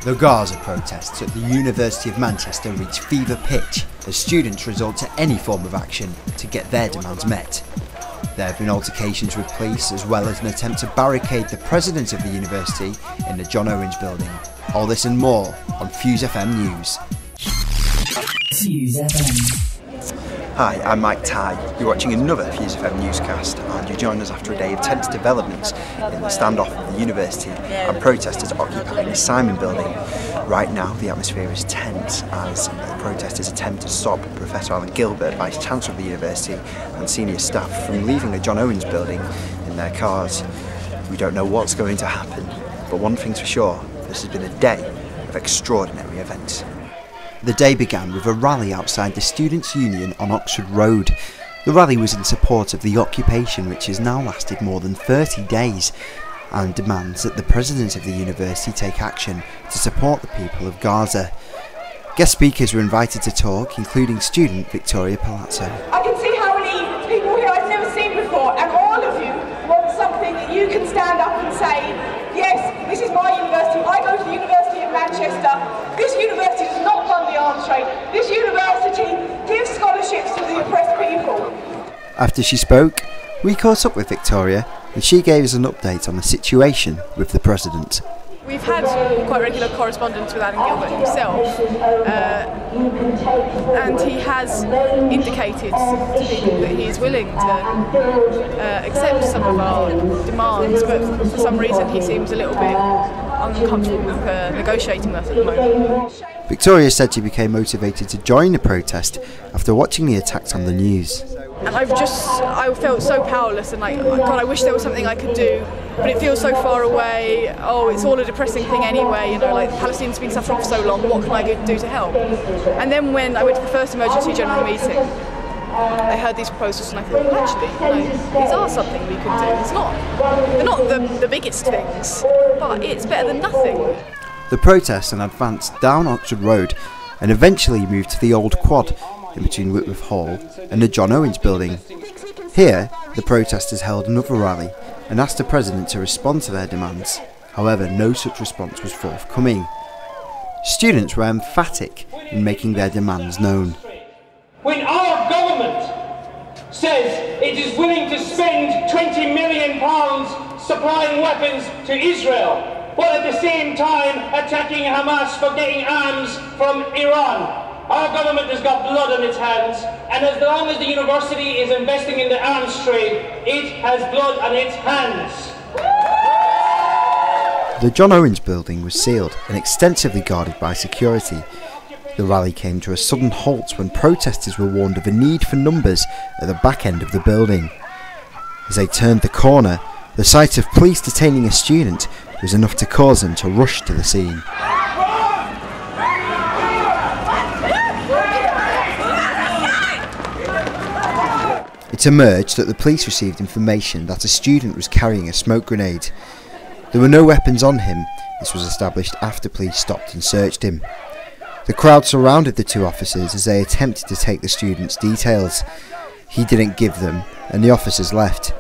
The Gaza protests at the University of Manchester reach fever pitch as students resort to any form of action to get their demands met. There have been altercations with police as well as an attempt to barricade the president of the university in the John Owens building. All this and more on Fuse FM News. Fuse FM. Hi, I'm Mike Tighe. You're watching another Fuse FM newscast, and you join us after a day of tense developments in the standoff at the university and protesters occupying the Simon building. Right now, the atmosphere is tense as the protesters attempt to stop Professor Alan Gilbert, Vice Chancellor of the university, and senior staff from leaving the John Owens building in their cars. We don't know what's going to happen, but one thing's for sure, this has been a day of extraordinary events. The day began with a rally outside the Students' Union on Oxford Road. The rally was in support of the occupation, which has now lasted more than 30 days, and demands that the president of the university take action to support the people of Gaza. Guest speakers were invited to talk, including student Victoria Palazzo. I can see how many people here I've never seen before, and all of you want something that you can stand up and say, yes, this is my university, I go to the University of Manchester, this university does not fund the arms trade, this university gives scholarships to the oppressed people. After she spoke, we caught up with Victoria and she gave us an update on the situation with the president. We've had quite regular correspondence with Alan Gilbert himself, and he has indicated to people that he is willing to accept some of our demands, but for some reason he seems a little bit uncomfortable with negotiating with us at the moment. Victoria said she became motivated to join the protest after watching the attacks on the news. And I felt so powerless and like, oh God, I wish there was something I could do, but it feels so far away. Oh, it's all a depressing thing anyway, you know, like the Palestinians have been suffering for so long, what can I do to help? And then when I went to the first emergency general meeting, I heard these proposals and I thought, well, actually, you know, these are something we could do. They're not the biggest things, but it's better than nothing. The protests then advanced down Oxford Road and eventually moved to the old quad in between Whitworth Hall and the John Owens building. Here, the protesters held another rally and asked the president to respond to their demands. However, no such response was forthcoming. Students were emphatic in making their demands known. When our government says it is willing to spend £20 million supplying weapons to Israel, while at the same time attacking Hamas for getting arms from Iran, our government has got blood on its hands, and as long as the university is investing in the arms trade, it has blood on its hands. The John Owens building was sealed and extensively guarded by security. The rally came to a sudden halt when protesters were warned of a need for numbers at the back end of the building. As they turned the corner, the sight of police detaining a student was enough to cause them to rush to the scene. It emerged that the police received information that a student was carrying a smoke grenade. There were no weapons on him. This was established after police stopped and searched him. The crowd surrounded the two officers as they attempted to take the student's details. He didn't give them, and the officers left.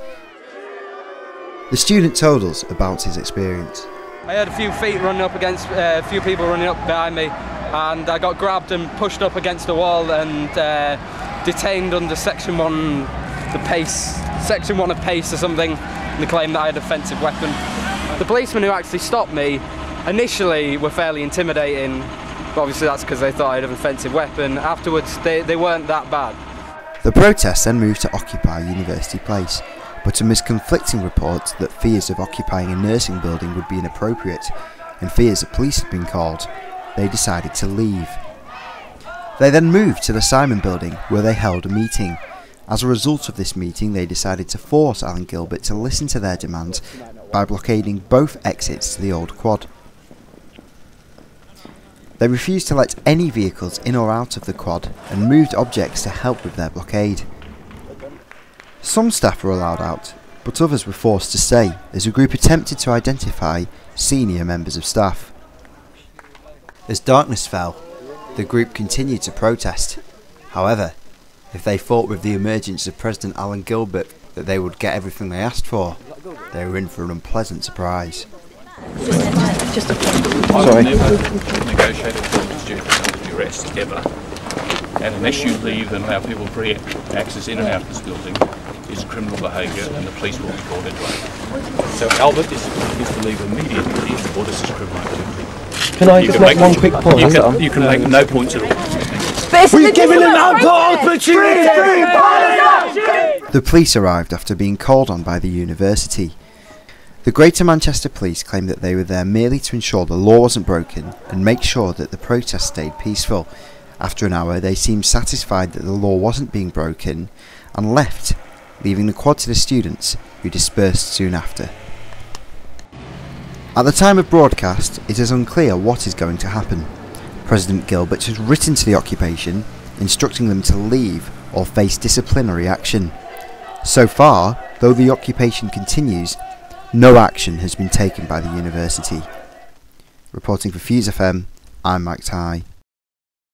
The student told us about his experience. I had a few feet running up against a few people running up behind me, and I got grabbed and pushed up against the wall and detained under Section 1 of PACE or something, and they claimed that I had an offensive weapon. The policemen who actually stopped me initially were fairly intimidating, but obviously that's because they thought I had an offensive weapon. Afterwards, they weren't that bad. The protests then moved to occupy University Place, but amidst conflicting reports that fears of occupying a nursing building would be inappropriate, and fears that police had been called, they decided to leave. They then moved to the Simon building, where they held a meeting. As a result of this meeting, they decided to force Alan Gilbert to listen to their demands by blockading both exits to the old quad. They refused to let any vehicles in or out of the quad and moved objects to help with their blockade. Some staff were allowed out, but others were forced to stay as the group attempted to identify senior members of staff. As darkness fell, the group continued to protest. However, if they thought with the emergence of President Alan Gilbert that they would get everything they asked for, they were in for an unpleasant surprise. I've never negotiated for students under duress, ever. And unless you leave and allow people free access in and out of this building, is criminal behaviour and the police will be called into action. So Albert is to leave immediately or this is criminal activity. Can I just make one quick point? You can make no points at all. We're giving an ample opportunity! The police arrived after being called on by the university. The Greater Manchester Police claimed that they were there merely to ensure the law wasn't broken and make sure that the protest stayed peaceful. After an hour, they seemed satisfied that the law wasn't being broken and left, leaving the quad to the students, who dispersed soon after. At the time of broadcast, it is unclear what is going to happen. President Gilbert has written to the occupation, instructing them to leave or face disciplinary action. So far, though the occupation continues, no action has been taken by the university. Reporting for Fuse FM, I'm Mike Tighe.